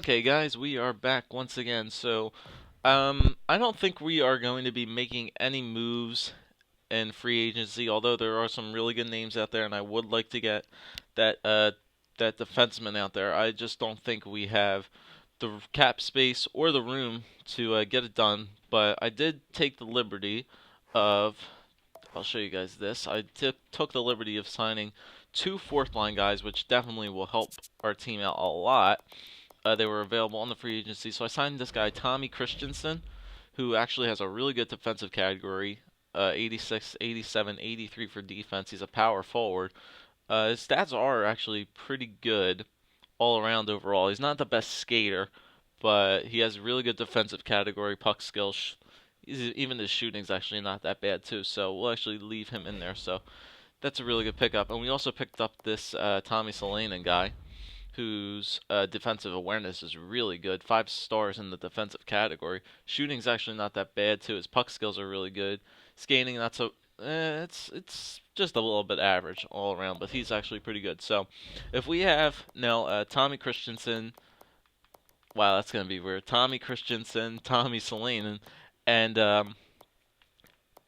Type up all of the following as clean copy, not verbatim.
Okay, guys, we are back once again. I don't think we are going to be making any moves in free agency, although there are some really good names out there, and I would like to get that that defenseman out there. I just don't think we have the cap space or the room to get it done. But I did take the liberty of. I'll show you guys this. I took the liberty of signing two fourth line guys, which definitely will help our team out a lot. They were available on the free agency. So I signed this guy, Tommy Christensen, who actually has a really good defensive category, 86, 87, 83 for defense. He's a power forward. His stats are actually pretty good all around overall. He's not the best skater, but he has really good defensive category, puck skills. Even his shooting's actually not that bad too. So we'll actually leave him in there. So that's a really good pickup. And we also picked up this Tommy Solanin guy whose defensive awareness is really good. 5 stars in the defensive category. Shooting's actually not that bad too. His puck skills are really good. Skating not so. It's just a little bit average all around, but he's actually pretty good. So, if we have now Tommy Christensen, wow, that's gonna be weird. Tommy Christensen, Tommy Solanin, and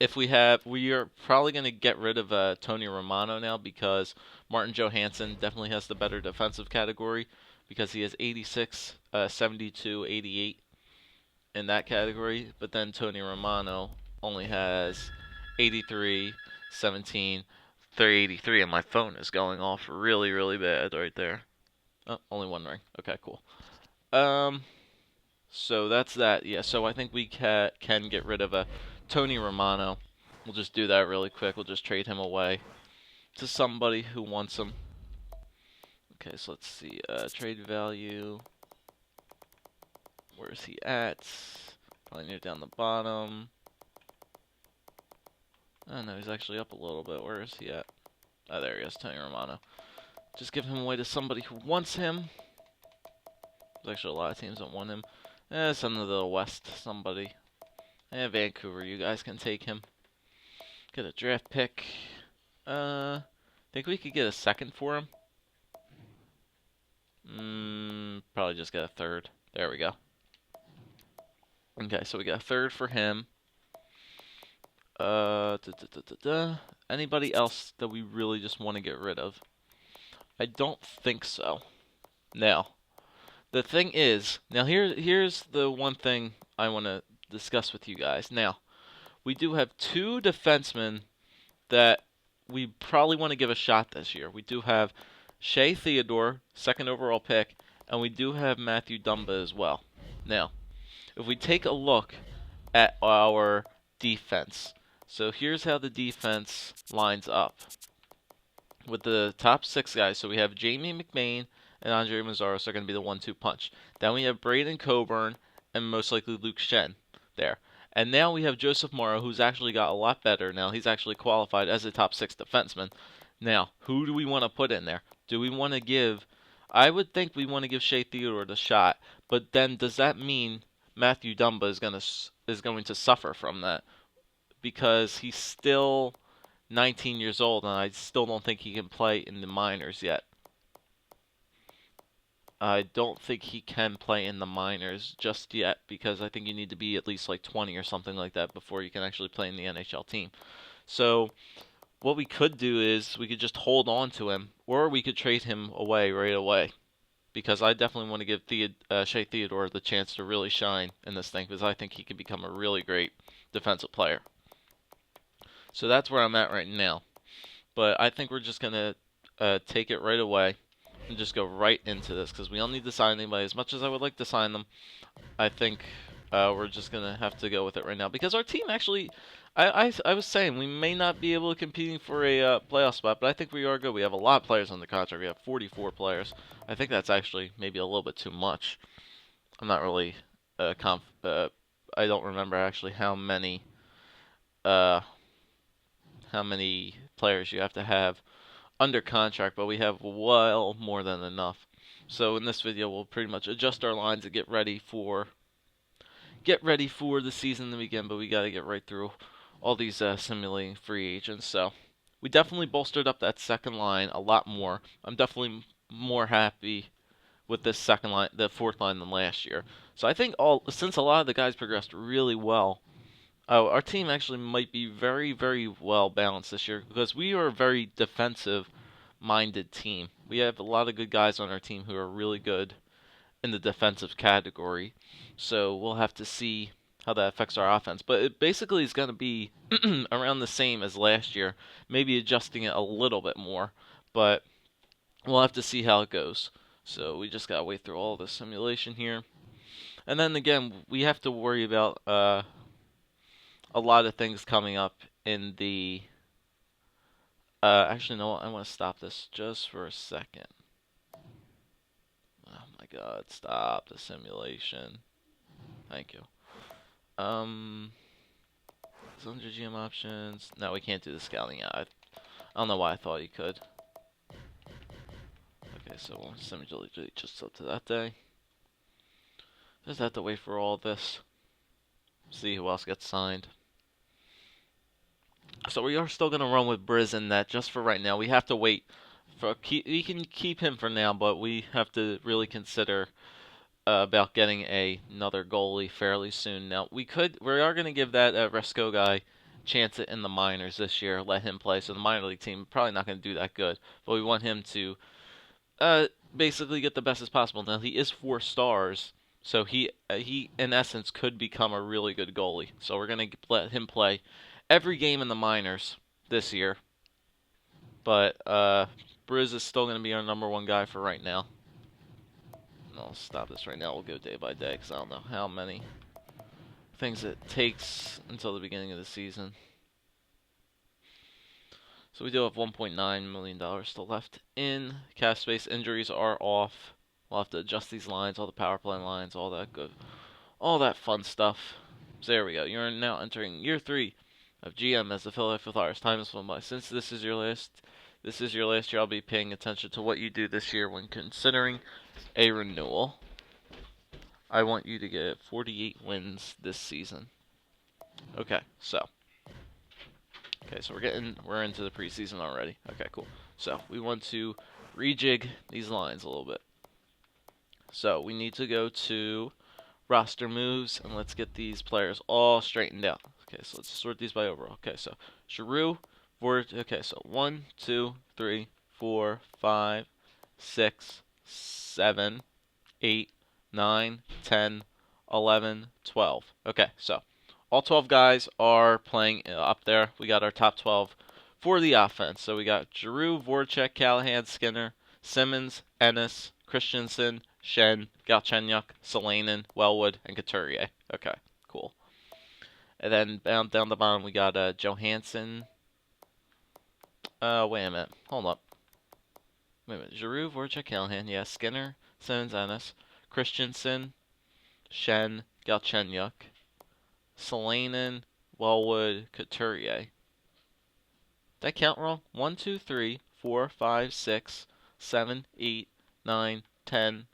if we are probably going to get rid of Tony Romano now because Martin Johansson definitely has the better defensive category because he has 86, 72, 88 in that category. But then Tony Romano only has 83, 17, 383, and my phone is going off really, really bad right there. Oh, only one ring. Okay, cool. Um, so that's that. Yeah, so I think we can get rid of a Tony Romano. We'll just do that really quick. We'll just trade him away to somebody who wants him. Okay, so let's see. Trade value. Where's he at? Probably near down the bottom. Oh no, he's actually up a little bit. Where is he at? Oh, there he is, Tony Romano. Just give him away to somebody who wants him. There's actually a lot of teams that want him. Send him to the West, somebody. Vancouver, you guys can take him. Get a draft pick. Think we could get a second for him? Probably just get a third. There we go. Okay, so we got a third for him. Anybody else that we really just want to get rid of? I don't think so. Now, the thing is, here's the one thing I want to discuss with you guys. Now, we do have two defensemen that we probably want to give a shot this year. We do have Shea Theodore, second overall pick, and we do have Matthew Dumba as well. Now, if we take a look at our defense, so here's how the defense lines up with the top 6 guys. So we have Jamie McBain and Andre Mazzaros are going to be the 1-2 punch. Then we have Braden Coburn and most likely Luke Shen there. And now we have Joseph Morrow, who's actually got a lot better now. He's actually qualified as a top 6 defenseman. Now, who do we want to put in there? Do we want to give... I would think we want to give Shea Theodore the shot, but then does that mean Matthew Dumba is going to suffer from that? Because he's still 19 years old, and I still don't think he can play in the minors yet. I don't think he can play in the minors just yet because I think you need to be at least like 20 or something like that before you can actually play in the NHL team. So what we could do is we could just hold on to him, or we could trade him away right away. Because I definitely want to give Shea Theodore the chance to really shine in this thing because I think he could become a really great defensive player. So that's where I'm at right now. But I think we're just going to take it right away and just go right into this because we don't need to sign anybody. As much as I would like to sign them, I think we're just going to have to go with it right now because our team actually, I was saying we may not be able to competing for a playoff spot, but I think we are good. We have a lot of players on the contract. We have 44 players. I think that's actually maybe a little bit too much. I'm not really I don't remember actually how many players you have to have under contract, but we have well more than enough. So in this video, we'll pretty much adjust our lines and get ready for the season to begin. But we got to get right through all these simulating free agents. So we definitely bolstered up that second line a lot more. I'm definitely more happy with this second line, the fourth line than last year. So I think since a lot of the guys progressed really well, our team actually might be very, very well balanced this year because we are a very defensive-minded team. We have a lot of good guys on our team who are really good in the defensive category. So we'll have to see how that affects our offense. But it basically is going to be around the same as last year, maybe adjusting it a little bit more. But we'll have to see how it goes. So we just got to wait through all the simulation here. And then again, we have to worry about a lot of things coming up in the. Actually, no, I want to stop this just for a second. Oh my god, stop the simulation. Thank you. 100 GM options. No, we can't do the scouting yet. I don't know why I thought you could. Okay, so we'll simulate just up to that day. Just have to wait for all this. See who else gets signed. So we are still going to run with Briz in that just for right now. We have to wait. We can keep him for now, but we have to really consider about getting another goalie fairly soon. Now we are going to give that Resco guy chance it in the minors this year. Let him play. So the minor league team probably not going to do that good, but we want him to basically get the best as possible. Now he is 4 stars, so he in essence could become a really good goalie. So we're going to let him play every game in the minors this year. But Briz is still going to be our number 1 guy for right now. I'll stop this right now. We'll go day by day because I don't know how many things it takes until the beginning of the season. So we do have $1.9 million still left in cap space. Injuries are off. We'll have to adjust these lines, all the power play lines, all that fun stuff. So there we go. You're now entering year 3 of GM as the Philadelphia Flyers. Time has flown by. Since this is your last year, I'll be paying attention to what you do this year when considering a renewal. I want you to get 48 wins this season. Okay, so we're into the preseason already. Okay, cool. So we want to rejig these lines a little bit. So we need to go to roster moves and let's get these players all straightened out. Okay, so let's sort these by overall. Okay, so Giroux, okay, so 1, 2, 3, 4, 5, 6, 7, 8, 9, 10, 11, 12. Okay, so all 12 guys are playing up there. We got our top 12 for the offense. So we got Giroux, Voracek, Callahan, Skinner, Simmons, Ennis, Christensen, Shen, Galchenyuk, Salainen, Wellwood, and Couturier. Okay, cool. And then down the bottom we got Johansson. Wait a minute. Hold up. Wait a minute. Giroux, Voracek, Callahan. Yeah, Skinner, Simmons, Ennis, Christensen, Shen, Galchenyuk, Salainen, Wellwood, Couturier. Did that count wrong? 1, 2, 3, 4, 5, 6, 7, 8, 9, 10.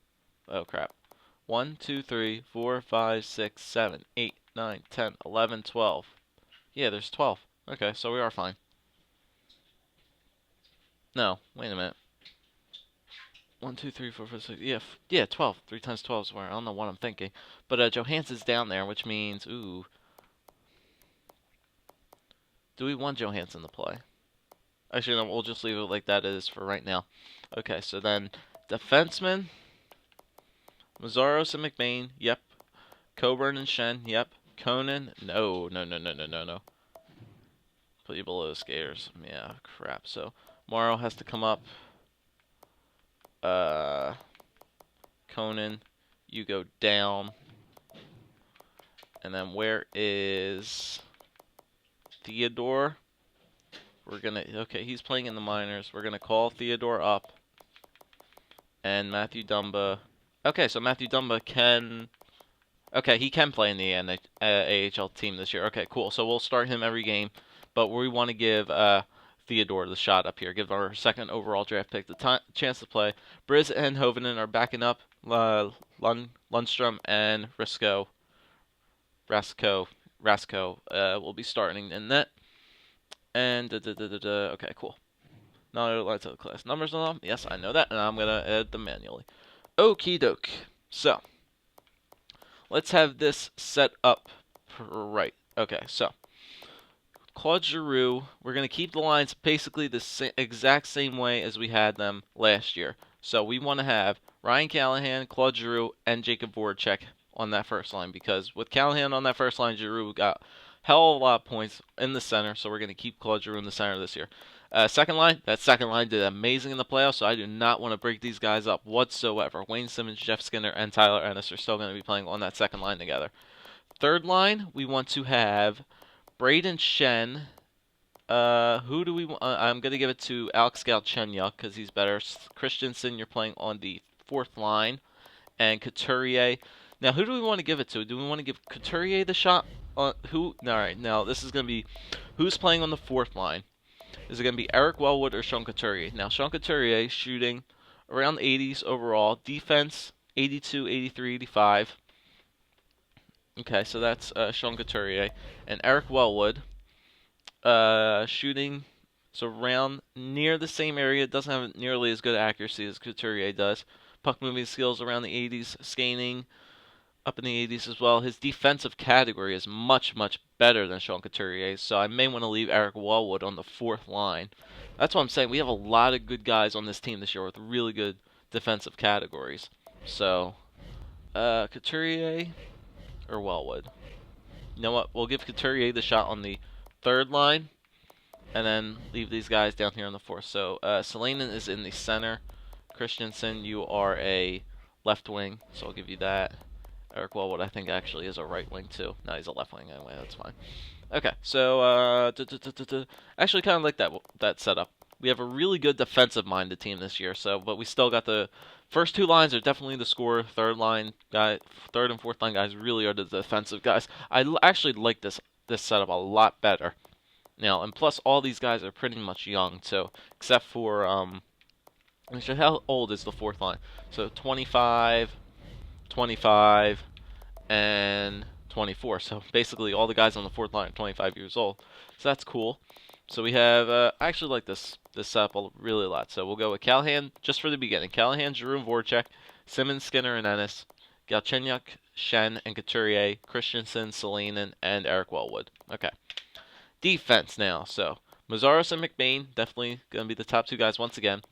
Oh, crap. 1, 2, 3, 4, 5, 6, 7, 8, 9, 10, 11, 12. Yeah, there's 12. Okay, so we are fine. No, wait a minute. 1, 2, 3, 4, 5, 6. Yeah, 12. 3 times 12 is where I don't know what I'm thinking. But Johansson's down there, which means, ooh. Do we want Johansson to play? Actually, no, we'll just leave it like that is for right now. Okay, so then defenseman. Mazzaros and McBain, yep. Coburn and Shen, yep. Conan, no. Put you below the skaters. Yeah, crap. So Morrow has to come up. Conan, you go down. And then where is Theodore? Okay, he's playing in the minors. We're gonna call Theodore up. And Matthew Dumba. Okay, so Matthew Dumba can. Okay, he can play in the AHL team this year. Okay, cool. So we'll start him every game, but we want to give Theodore the shot up here. Give our second overall draft pick the chance to play. Briz and Hovinen are backing up. Lundstrom and Rasko will be starting in net. And okay, cool. Now let's add the class numbers on them. Yes, I know that, and I'm gonna add them manually. Okie doke. So, let's have this set up right. Okay, so Claude Giroux, we're going to keep the lines basically the exact same way as we had them last year. So we want to have Ryan Callahan, Claude Giroux, and Jacob Voracek on that first line, because with Callahan on that first line, Giroux got hell of a lot of points in the center, so we're going to keep Claude Giroux in the center this year. Second line, that second line did amazing in the playoffs, so I do not want to break these guys up whatsoever. Wayne Simmons, Jeff Skinner, and Tyler Ennis are still going to be playing on that second line together. Third line, we want to have Braden Shen. Who do we want? I'm going to give it to Alex Galchenyuk because he's better. Christensen, you're playing on the fourth line. And Couturier. Now, who do we want to give it to? Do we want to give Couturier the shot? Who? All right, now this is going to be who's playing on the fourth line. Is it going to be Eric Wellwood or Sean Couturier? Now, Sean Couturier shooting around 80s overall. Defense, 82, 83, 85. Okay, so that's Sean Couturier. And Eric Wellwood shooting so around near the same area. Doesn't have nearly as good accuracy as Couturier does. Puck moving skills around the 80s. Skating up in the 80s as well. His defensive category is much, much better than Sean Couturier's, so I may want to leave Eric Wellwood on the fourth line. That's what I'm saying. We have a lot of good guys on this team this year with really good defensive categories. So, Couturier or Wellwood? You know what? We'll give Couturier the shot on the third line, and then leave these guys down here on the fourth. So, Selenin is in the center. Christensen, you are a left wing, so I'll give you that. Eric Wellwood, I think, actually is a right wing, too. No, he's a left wing anyway, that's fine. Okay, so, actually kind of like that setup. We have a really good defensive-minded team this year, but we still got the first two lines are definitely the scorer. Third and fourth line guys really are the defensive guys. I actually like this setup a lot better. Now, and plus all these guys are pretty much young, too, except for, actually, how old is the fourth line? So 25, 25, and 24. So basically all the guys on the fourth line are 25 years old. So that's cool. So we have, I actually like this setup really a lot. So we'll go with Callahan, just for the beginning. Callahan, Giroux, Voracek, Simmons, Skinner, and Ennis, Galchenyuk, Shen, and Couturier, Christensen, Selenin, and Eric Wellwood. Okay. Defense now. So Mazzaros and McBain, definitely going to be the top two guys once again.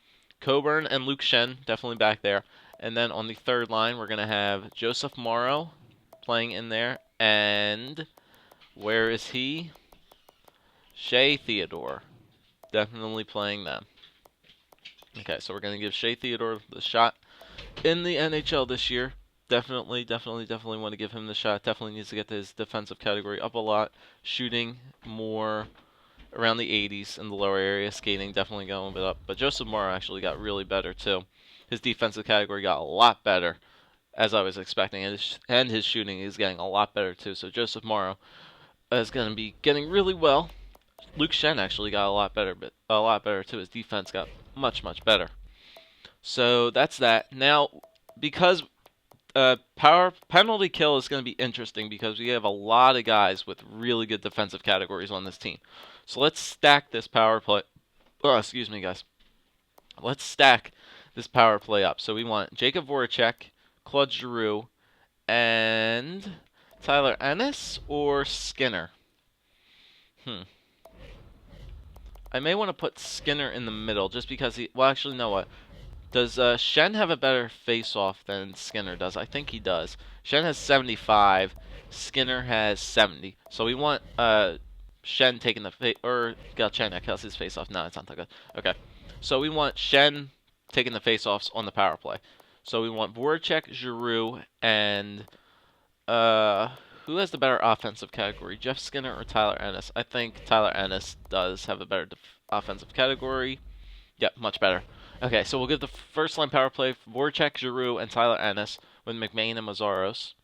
Coburn and Luke Shen, definitely back there. And then on the third line, we're going to have Joseph Morrow playing in there. And where is he? Shea Theodore. Definitely playing them. Okay, so we're going to give Shea Theodore the shot in the NHL this year. Definitely want to give him the shot. Definitely needs to get his defensive category up a lot. Shooting more around the 80s in the lower area. Skating definitely going a bit up. But Joseph Morrow actually got really better too. His defensive category got a lot better, as I was expecting, and his shooting is getting a lot better too. So Joseph Morrow is going to be getting really well. Luke Shen actually got a lot better too. His defense got much better. So that's that. Now, because power penalty kill is going to be interesting because we have a lot of guys with really good defensive categories on this team. So let's stack this power play. Oh, excuse me, guys. Let's stack this power play up. So we want Jacob Voracek, Claude Giroux, and Tyler Ennis or Skinner. I may want to put Skinner in the middle just because he... Well, actually, no, what? Does Shen have a better face-off than Skinner does? I think he does. Shen has 75. Skinner has 70. So we want Shen taking the face... Or Galchenyuk has his face-off. No, it's not that good. Okay. So we want Shen taking the face-offs on the power play. So we want Voracek, Giroux, and... who has the better offensive category? Jeff Skinner or Tyler Ennis? I think Tyler Ennis does have a better offensive category. Yep, much better. Okay, so we'll give the first line power play for Voracek, Giroux, and Tyler Ennis with McBain and Mazzaros.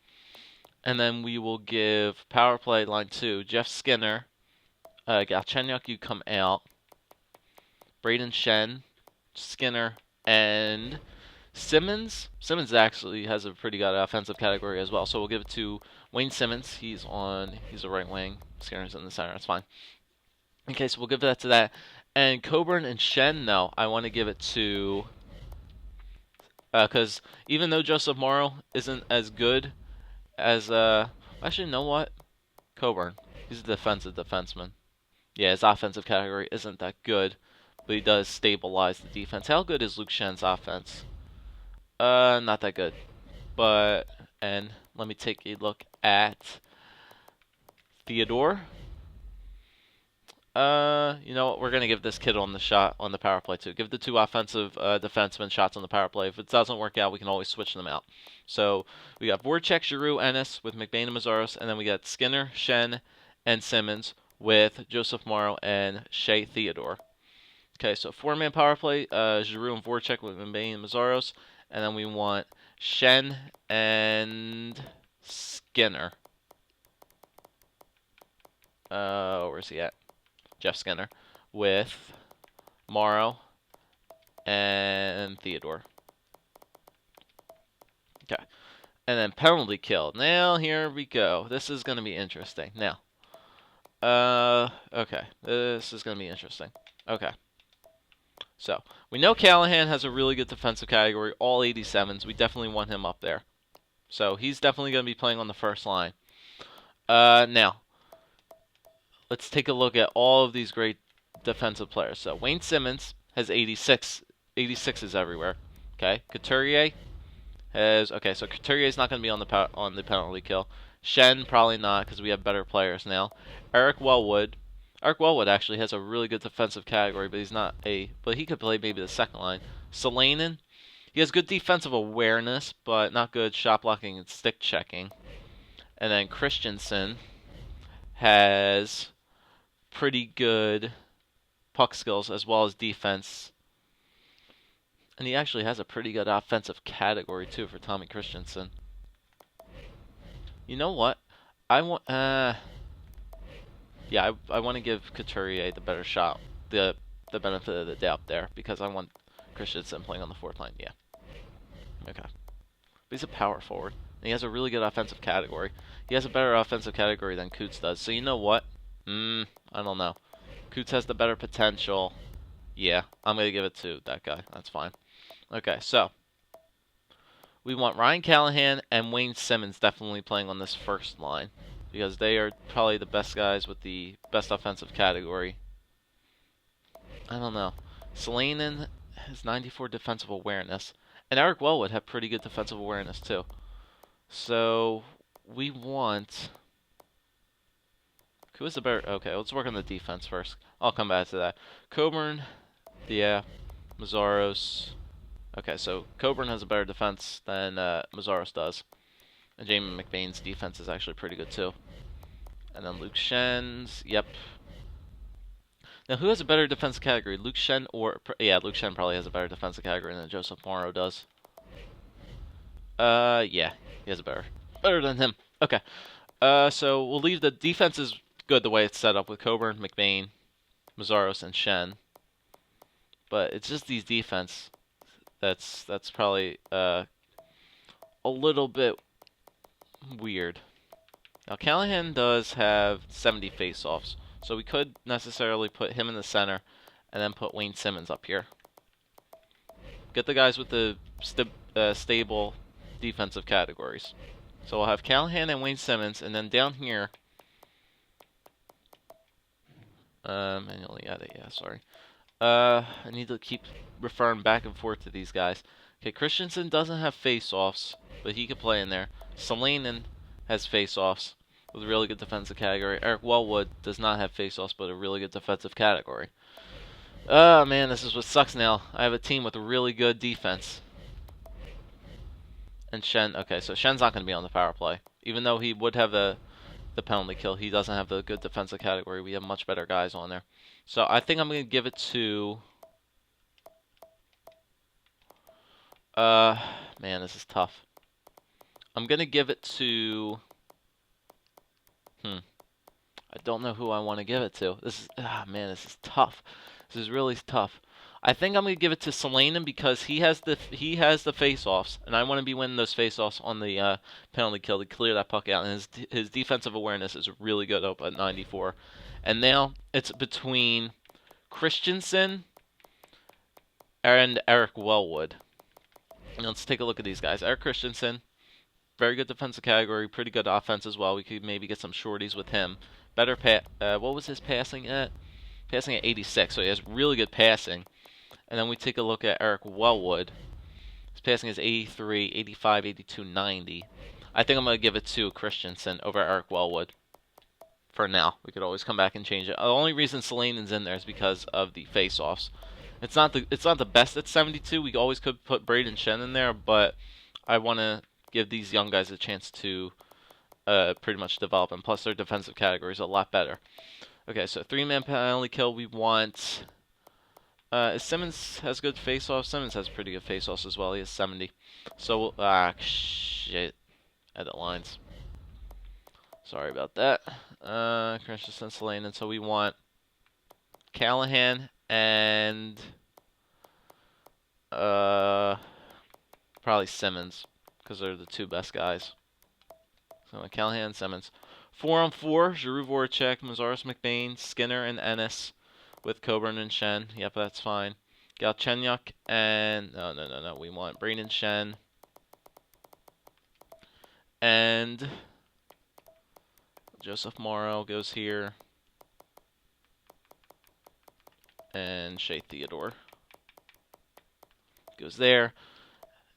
And then we will give power play line 2, Jeff Skinner, Galchenyuk, you come out, Braden Shen, Skinner, and Simmons. Simmons actually has a pretty good offensive category as well, so we'll give it to Wayne Simmons. He's a right wing. Skinner's in the center. That's fine. Okay, so we'll give that to that. And Coburn and Shen, no, I want to give it to Because even though Joseph Morrow isn't as good as actually, you know what? Coburn. He's a defensive defenseman. Yeah, his offensive category isn't that good, but he does stabilize the defense. How good is Luke Schen's offense? Not that good. But and let me take a look at Theodore. You know what? We're gonna give this kid on the shot on the power play too. Give the two offensive defensemen shots on the power play. If it doesn't work out, we can always switch them out. So we got Voracek, Giroux, Ennis with McBain and Mazzaros, and then we got Skinner, Schenn, and Simmons with Joseph Morrow and Shea Theodore. Okay, so four-man power play, Giroux and Voracek with McBain and Mazzaros, and then we want Schenn and Skinner. Where's he at? Jeff Skinner with Morrow and Theodore. Okay. And then penalty kill. Now, here we go. This is going to be interesting. Now, okay. This is going to be interesting. Okay. So, we know Callahan has a really good defensive category, all 87s. We definitely want him up there. So, he's definitely going to be playing on the first line. Now, let's take a look at all of these great defensive players. So, Wayne Simmons has 86s everywhere. Okay. Couturier has, okay, so Couturier's not going to be on the penalty kill. Schenn probably not because we have better players now. Eric Wellwood actually has a really good defensive category, but but he could play maybe the second line. Salainen, he has good defensive awareness, but not good shot blocking and stick checking. And then Christensen has pretty good puck skills as well as defense. And he actually has a pretty good offensive category too for Tommy Christensen. You know what? I want yeah, I want to give Couturier the better shot, the benefit of the doubt there because I want Christensen playing on the fourth line. Yeah. Okay. But he's a power forward. And he has a really good offensive category. He has a better offensive category than Coots does. So you know what? I don't know. Coots has the better potential. Yeah, I'm going to give it to that guy. That's fine. Okay, so we want Ryan Callahan and Wayne Simmons definitely playing on this first line because they are probably the best guys with the best offensive category. I don't know. Salainen has 94 defensive awareness, and Eric Wellwood had pretty good defensive awareness too. So we want. Who is the better? Okay, let's work on the defense first. I'll come back to that. Coburn, yeah, Mazzaros. Okay, so Coburn has a better defense than Mazzaros does. And Jamie McBain's defense is actually pretty good too. And then Luke Schenn's, yep. Now, who has a better defensive category? Luke Schenn or... Yeah, Luke Schenn probably has a better defensive category than Joseph Morrow does. Yeah, he has a better than him. Okay. So we'll leave the defense is good the way it's set up with Coburn, McBain, Mazzaros, and Schenn. But it's just these defense that's probably a little bit weird. Now Callahan does have 70 face-offs, so we could necessarily put him in the center and then put Wayne Simmons up here. Get the guys with the stable defensive categories. So we'll have Callahan and Wayne Simmons, and then down here, manually edit, yeah, sorry. I need to keep referring back and forth to these guys. Okay, Christensen doesn't have face-offs, but he could play in there. Salainen has face-offs with a really good defensive category. Eric Wellwood does not have face-offs, but a really good defensive category. Oh, man, this is what sucks now. I have a team with a really good defense. And Schenn, okay, so Schenn's not going to be on the power play. Even though he would have the penalty kill, he doesn't have the good defensive category. We have much better guys on there. So I think I'm going to give it to... man, this is tough. I'm going to give it to... I don't know who I want to give it to. This is... man, this is tough. This is really tough. I think I'm going to give it to Salainen because he has the face-offs, and I want to be winning those face-offs on the penalty kill to clear that puck out. And his defensive awareness is really good up at 94. And now it's between Christensen and Eric Wellwood. And let's take a look at these guys. Eric Christensen, very good defensive category, pretty good offense as well. We could maybe get some shorties with him. Better what was his passing at? Passing at 86, so he has really good passing. And then we take a look at Eric Wellwood. His passing is 83, 85, 82, 90. I think I'm going to give it to Christensen over Eric Wellwood for now. We could always come back and change it. The only reason Salanen's in there is because of the face-offs. It's not the best at 72. We always could put Braden Shen in there, but I want to give these young guys a chance to pretty much develop, and plus their defensive category is a lot better. Okay, so 3-man penalty kill. We want Simmons has good face-offs. Simmons has pretty good face-offs as well. He has 70. So shit, edit lines. Sorry about that. Christensen, Salanen. So we want Callahan and probably Simmons, because they're the two best guys. So Callahan and Simmons. 4-on-4, Giroux, Voracek, Mazaris, McBain, Skinner, and Ennis with Coburn and Shen. Yep, that's fine. Galchenyuk and no. We want Braden Shen and Joseph Morrow goes here, and Shea Theodore goes there.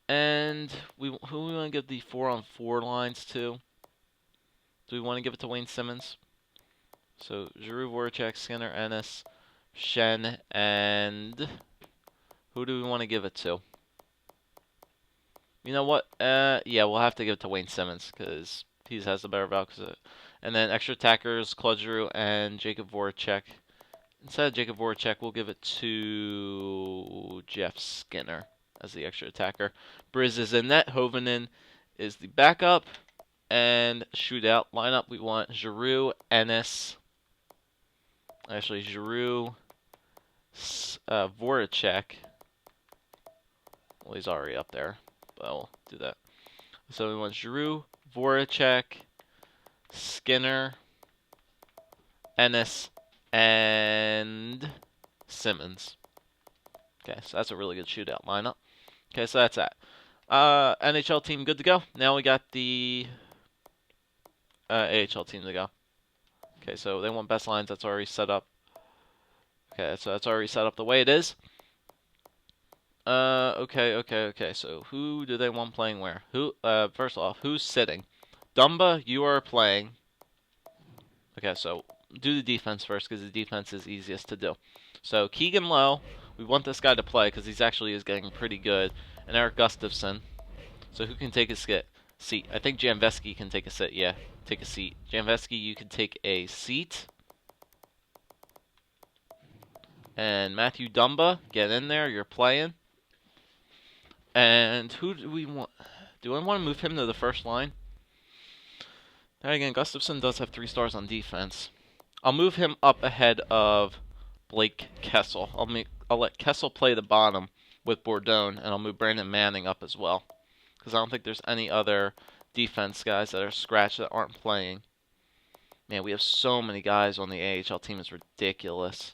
And who we want to give the 4-on-4 lines to? Do we want to give it to Wayne Simmons? So Giroux, Voracek, Skinner, Ennis, Shen, and who do we want to give it to? You know what? Yeah, we'll have to give it to Wayne Simmons because he has the better value. And then extra attackers, Claude Giroux and Jacob Voracek. Instead of Jacob Voracek, we'll give it to Jeff Skinner as the extra attacker. Briz is in net. Hovinen is the backup. And shootout lineup, we want Giroux, Ennis. Actually, Giroux, Voracek. Well, he's already up there, but we'll do that. So we want Giroux, Voracek, Skinner, Ennis, and Simmons. Okay, so that's a really good shootout lineup. Okay, so that's that. NHL team good to go. Now we got the AHL team to go. Okay, so they want best lines. That's already set up. Okay, so that's already set up the way it is. Okay. So who do they want playing where? First off, who's sitting? Dumba, you are playing. Okay, so do the defense first because the defense is easiest to do. So Keegan Lowe, we want this guy to play because he's actually is getting pretty good. And Eric Gustafson. So who can take a seat? I think Janveski can take a seat. Yeah, take a seat. Janveski, you can take a seat. And Matthew Dumba, get in there. You're playing. And who do we want? Do I want to move him to the first line? Now again, Gustafson does have 3 stars on defense. I'll move him up ahead of Blake Kessel. I'll let Kessel play the bottom with Bourdon, and I'll move Brandon Manning up as well. Because I don't think there's any other defense guys that are scratched that aren't playing. Man, we have so many guys on the AHL team. It's ridiculous.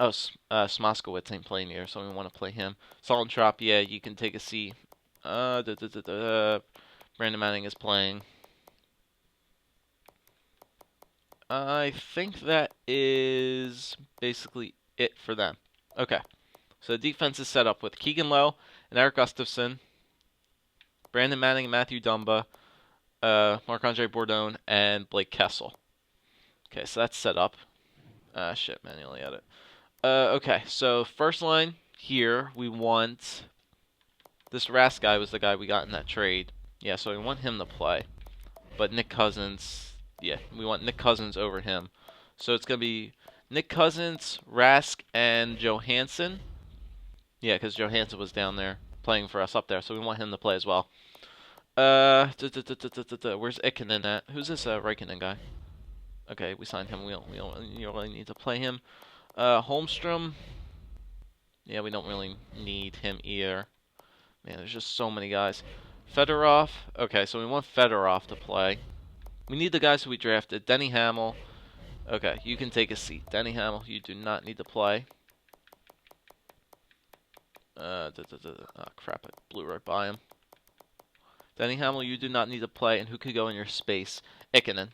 Oh, Smoskowitz ain't playing here, so we want to play him. Salentrop, yeah, you can take a seat. Brandon Manning is playing. I think that is basically it for them. Okay, so the defense is set up with Keegan Lowe and Eric Gustafson, Brandon Manning and Matthew Dumba, Marc-Andre Bourdon, and Blake Kessel. Okay, so that's set up. Shit, manually edit. Okay, so first line here, we want... This Rask guy was the guy we got in that trade. Yeah, so we want him to play. But Nick Cousins... Yeah, we want Nick Cousins over him. So it's going to be Nick Cousins, Rask, and Johansson. Yeah, because Johansson was down there playing for us up there, so we want him to play as well. Where's Ikonen at? Who's this Raikkonen guy? Okay, we signed him. We don't really need to play him. Holmstrom. Yeah, we don't really need him either. Man, there's just so many guys. Fedorov. Okay, so we want Fedorov to play. We need the guys who we drafted. Denny Hamill. Okay, you can take a seat. Denny Hamill, you do not need to play. Oh, crap, I blew right by him. Denny Hamel, you do not need to play, and who could go in your space? Ikonen.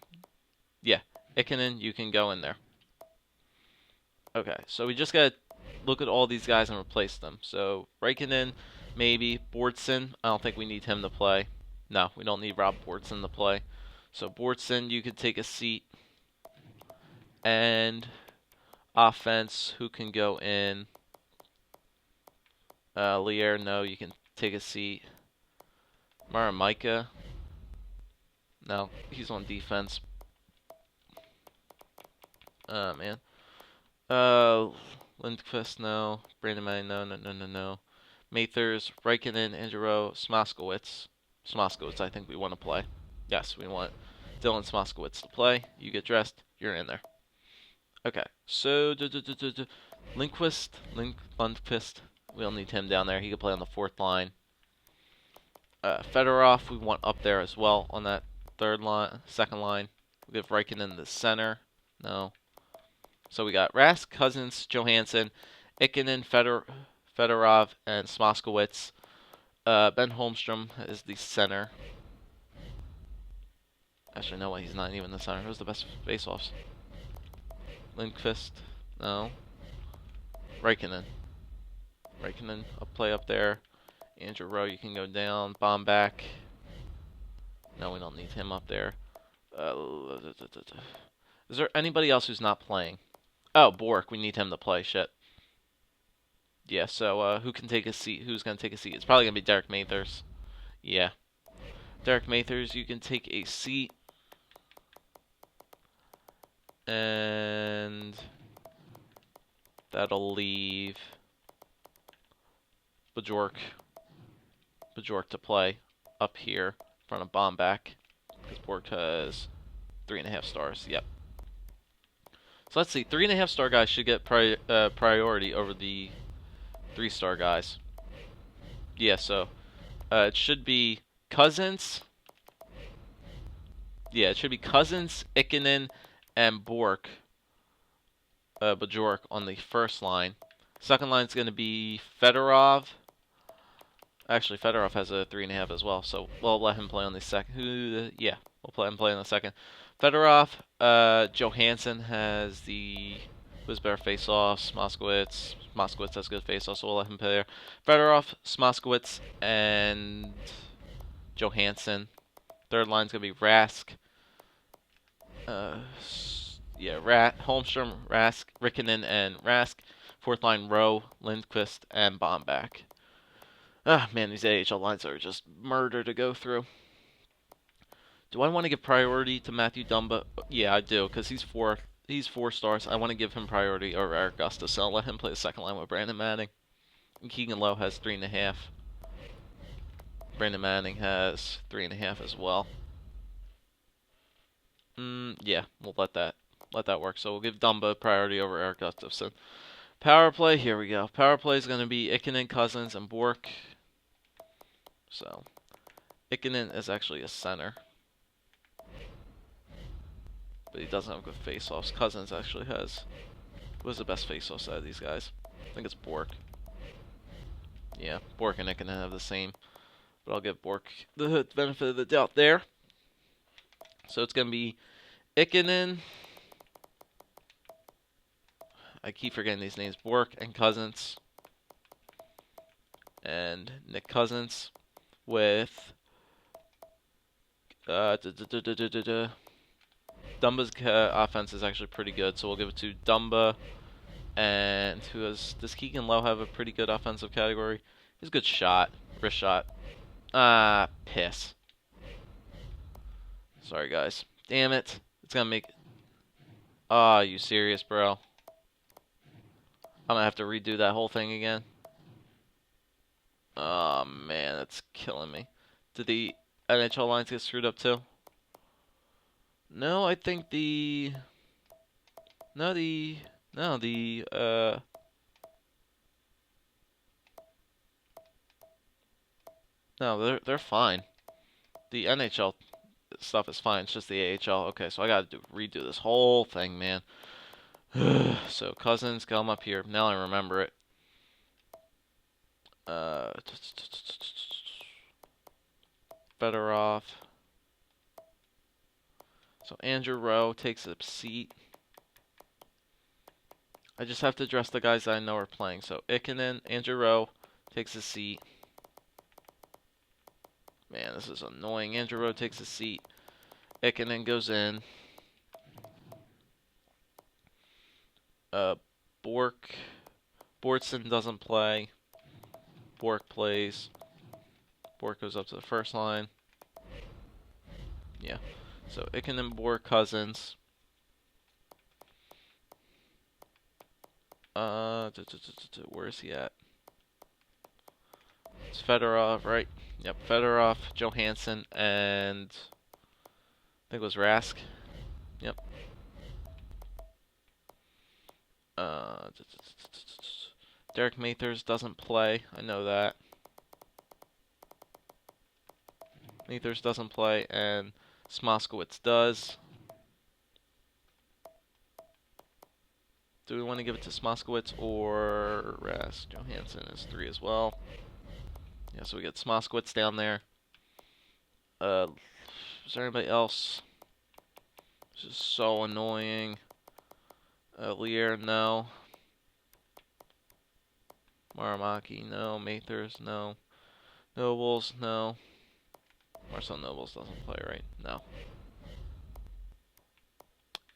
Yeah, Ikonen, you can go in there. Okay, so we just gotta look at all these guys and replace them. So, Raikkonen, maybe. Bortson, I don't think we need him to play. No, we don't need Rob Bortson to play. So, Bortson, you could take a seat. And offense, who can go in? Lier, no, you can take a seat. Maramika, no, he's on defense. Man. Lindqvist, no. Brandon Manning, no. Mathers, Raikkonen, Andrew, Smoskowitz. Smoskowitz, I think we want to play. Yes, we want Dylan Smoskowitz to play. You get dressed, you're in there. Okay, so Lindqvist, we don't need him down there. He can play on the fourth line. Fedorov, we want up there as well on that second line. We have Raikkonen in the center. No. So we got Rask, Cousins, Johansson, Ikonen, Fedorov, and Smoskowitz. Ben Holmstrom is the center. Actually, no way, he's not even the center. Who's the best faceoffs? Lindqvist, no. Raikkonen. A play up there. Andrew Rowe, you can go down. Bomb back. No, we don't need him up there. Is there anybody else who's not playing? Oh, Bork, we need him to play. Shit. Yeah, so who can take a seat? Who's going to take a seat? It's probably going to be Derek Mathers. Yeah. Derek Mathers, you can take a seat. And that'll leave BOJoeKO to play up here in front of Bombback. Because Bork has 3.5 stars. Yep. So let's see. 3.5 star guys should get priority over the 3-star guys. Yeah, so it should be Cousins. Yeah, it should be Cousins, Ikonen, and BOJoeKO on the first line. Second line is going to be Fedorov. Actually, Fedorov has a 3.5 as well, so we'll let him play on the second. Yeah, we'll let him play on the second. Fedorov, Johansson has the who's better face-offs. Moskowitz has good face-offs, so we'll let him play there. Fedorov, Moskowitz, and Johansson. Third line's gonna be Rask. Holmstrom, Rask, Rikkinen, and Rask. Fourth line, Rowe, Lindqvist, and Bombback. Ah, man, these AHL lines are just murder to go through. Do I want to give priority to Matthew Dumba? Yeah, I do, because he's 4 stars. I want to give him priority over Eric Gustafsson. So I'll let him play the second line with Brandon Manning. And Keegan Lowe has 3.5. Brandon Manning has 3.5 as well. Yeah, we'll let that work. So we'll give Dumba priority over Eric Gustafsson. Power play, here we go. Power play is going to be Ikonen, Cousins, and Bork. So Ikonen is actually a center, but he doesn't have good face-offs. Cousins actually was the best face-offs out of these guys. I think it's Bork. Yeah, Bork and Ikonen have the same, but I'll give Bork the benefit of the doubt there. So it's going to be Ikonen. I keep forgetting these names. Bork and Cousins. And Nick Cousins with Dumba's offense is actually pretty good, so we'll give it to Dumba. And does Keegan Lowe have a pretty good offensive category? He's a good shot, wrist shot. Piss. Sorry, guys. Damn it. It's gonna make. Ah, you serious, bro? I'm gonna have to redo that whole thing again. Oh man, that's killing me. Did the NHL lines get screwed up too? No, I think no, they're fine. The NHL stuff is fine. It's just the AHL. Okay, so I gotta redo this whole thing, man. So Cousins, come up here. Now I remember it. Uh, Fedorov. So Andrew Rowe takes a seat. I just have to address the guys that I know are playing. So Ikonen, Andrew Rowe takes a seat. Man, this is annoying. Andrew Rowe takes a seat. Ikonen goes in. Bork. Bortson doesn't play. Bork plays. Bork goes up to the first line. Yeah. So Ikonen, Bork, Cousins. Where is he at? It's Fedorov, right? Yep, Fedorov, Johansson, and I think it was Rask. Yep. Derek Mathers doesn't play. I know that. Mathers doesn't play, and Smoskowitz does. Do we want to give it to Smoskowitz or Rask? Johansson is 3 as well. Yeah, so we get Smoskowitz down there. Is there anybody else? This is so annoying. Lear, no. Maramaki, no. Mathers, no. Nobles, no. Marcel Nobles doesn't play, right? No.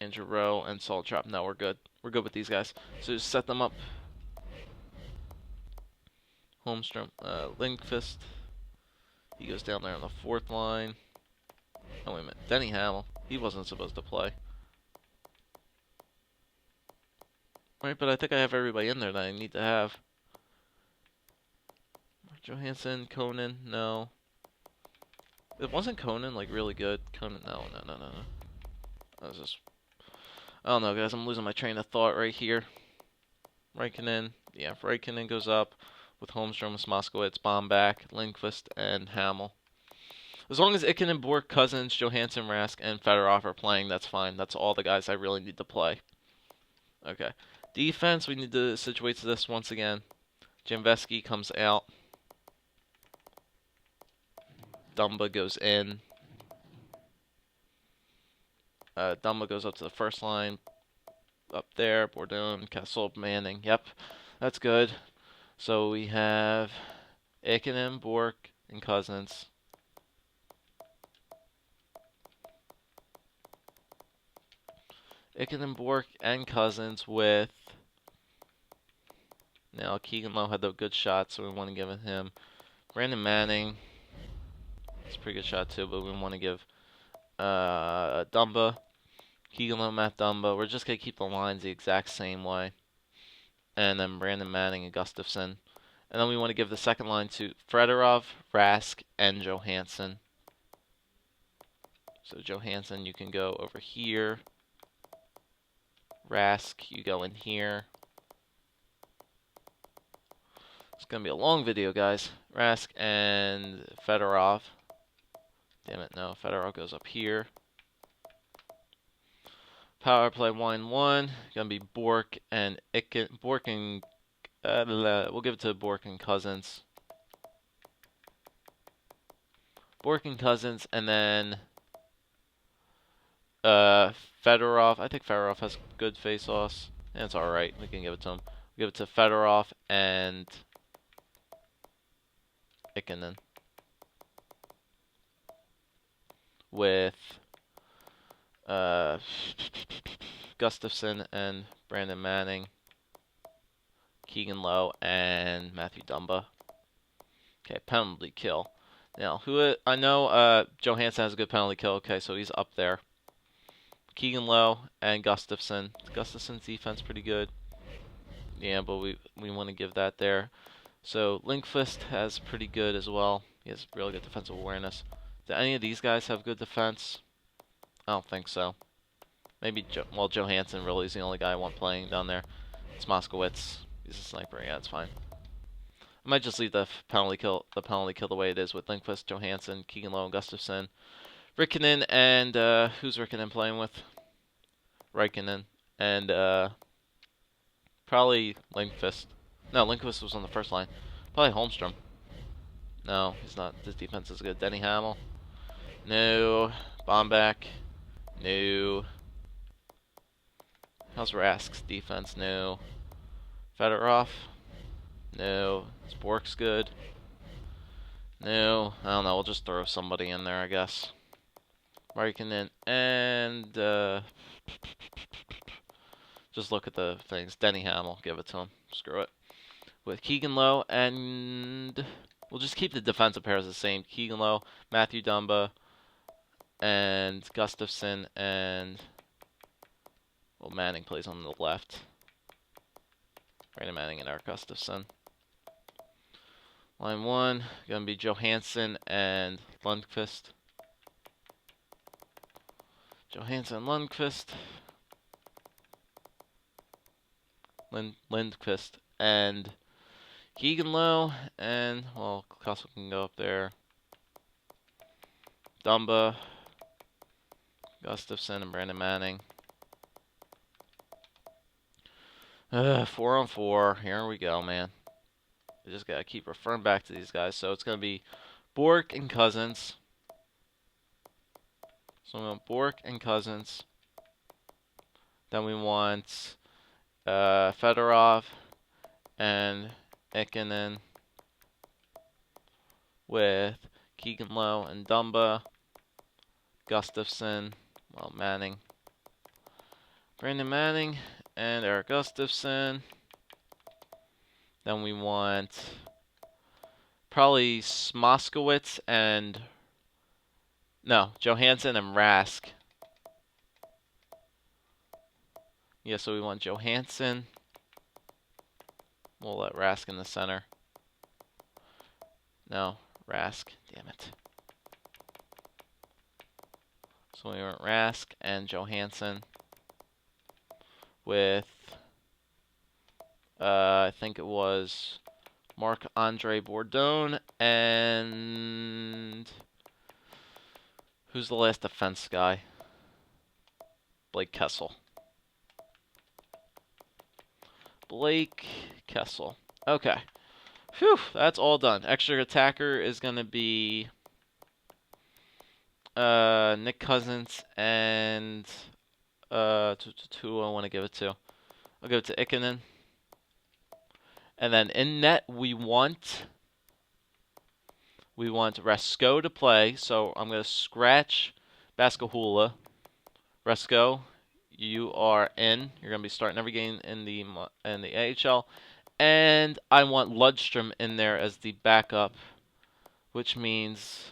Andrew Rowe and Saltrop, no, we're good. We're good with these guys. So just set them up. Holmstrom, Lindqvist. He goes down there on the 4th line. Oh, wait a minute. Denny Hamill. He wasn't supposed to play. Right, but I think I have everybody in there that I need to have. Johansson, Conan, no. It wasn't Conan, like, really good. Conan, no. That was just... I don't know, guys. I'm losing my train of thought right here. Raikkonen. Yeah, if Raikkonen goes up with Holmstrom, Moskowitz, Bombach, Lindqvist, and Hamill. As long as Ikonen, Bork, Cousins, Johansson, Rask, and Fedorov are playing, that's fine. That's all the guys I really need to play. Okay. Defense, we need to situate this once again. Jamveski comes out. Dumba goes in. Dumba goes up to the first line. Up there, Bourdon, Castle, Manning. Yep, that's good. So we have Ikonen, Bork, and Cousins. Ikonen, Bork, and Cousins with... Now, Keegan Lowe had the good shot, so we want to give it him. Brandon Manning. It's a pretty good shot, too, but we want to give Dumba. Keegan Lowe, Matt Dumba. We're just going to keep the lines the exact same way. And then Brandon Manning and Gustafson. And then we want to give the second line to Fedorov, Rask, and Johansson. So Johansson, you can go over here. Rask, you go in here. It's going to be a long video, guys. Rask and Fedorov. Damn it, no. Fedorov goes up here. Power play 1-1. Going to be Bork and Bork and... we'll give it to Bork and Cousins. Bork and Cousins, and then... Fedorov. I think Fedorov has good face-offs. And it's alright. We can give it to him. We'll give it to Fedorov and... Ikonen. With... Gustafson and Brandon Manning. Keegan Lowe and Matthew Dumba. Okay, penalty kill. Now, I know Johansson has a good penalty kill. Okay, so he's up there. Keegan Lowe and Gustafson. Gustafson's defense pretty good. Yeah, but we want to give that there. So Lindqvist has pretty good as well. He has really good defensive awareness. Do any of these guys have good defense? I don't think so. Maybe Johansson really is the only guy I want playing down there. It's Moskowitz. He's a sniper. Yeah, it's fine. I might just leave the penalty kill the way it is with Lindqvist, Johansson, Keegan Lowe, and Gustafson. Rikkinen and who's Rikkinen playing with? Raikkonen and probably Lindqvist. No, Lindqvist was on the first line. Probably Holmstrom. No, he's not. His defense is good. Denny Hamel. No. Bomback. No. How's Rask's defense? No. Fedorov. No. Spork's good. No. I don't know. We'll just throw somebody in there, I guess. Markkanen and just look at the things. Denny Hamel. Give it to him. Screw it. With Keegan Lowe and we'll just keep the defensive pairs the same. Keegan Lowe, Matthew Dumba, and Gustafson, and well, Manning plays on the left. Brandon Manning and Eric Gustafson. Line 1, gonna be Johansson and Lundqvist. Johansson, Lundqvist. Lindqvist and Keegan Lowe, and well, Kessel can go up there. Dumba, Gustafson, and Brandon Manning. 4-on-4. Here we go, man. We just gotta keep referring back to these guys. So it's gonna be Bork and Cousins. So we want Bork and Cousins. Then we want Fedorov and Ikonen with Keegan Lowe and Dumba, Gustafson, well, Manning, Brandon Manning, and Eric Gustafson. Then we want probably Smoskowitz and Johansson and Rask. Yeah, so we want Johansson. We'll let Rask in the center. No, Rask. Damn it. So we want Rask and Johansson with, I think it was Marc-Andre Bourdon and who's the last defense guy? Blake Kessel. Blake Kessel. Okay. Phew, that's all done. Extra attacker is going to be Nick Cousins and who I want to give it to. I'll give it to Ikonen. And then in net we want Resko to play. So I'm going to scratch Baskahula. Resko, you are in. You're going to be starting every game in the AHL. And I want Ludstrom in there as the backup, which means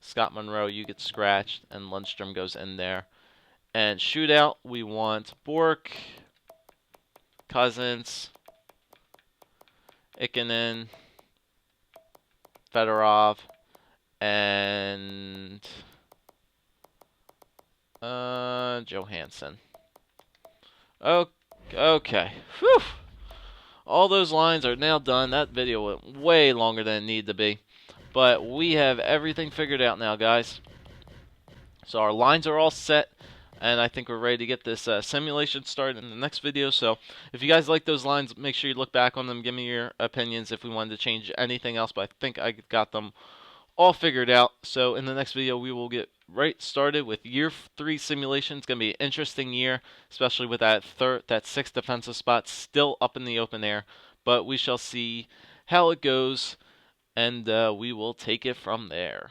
Scott Monroe, you get scratched, and Lundstrom goes in there. And shootout, we want Bork, Cousins, Ikonen, Fedorov, and Johansson. Okay. Whew. All those lines are now done. That video went way longer than it needed to be. But we have everything figured out now, guys. So our lines are all set. And I think we're ready to get this simulation started in the next video. So if you guys like those lines, make sure you look back on them. Give me your opinions if we wanted to change anything else. But I think I got them all figured out. So in the next video, we will get right started with year 3 simulation. It's going to be an interesting year, especially with that 6th defensive spot still up in the open air. But we shall see how it goes, and we will take it from there.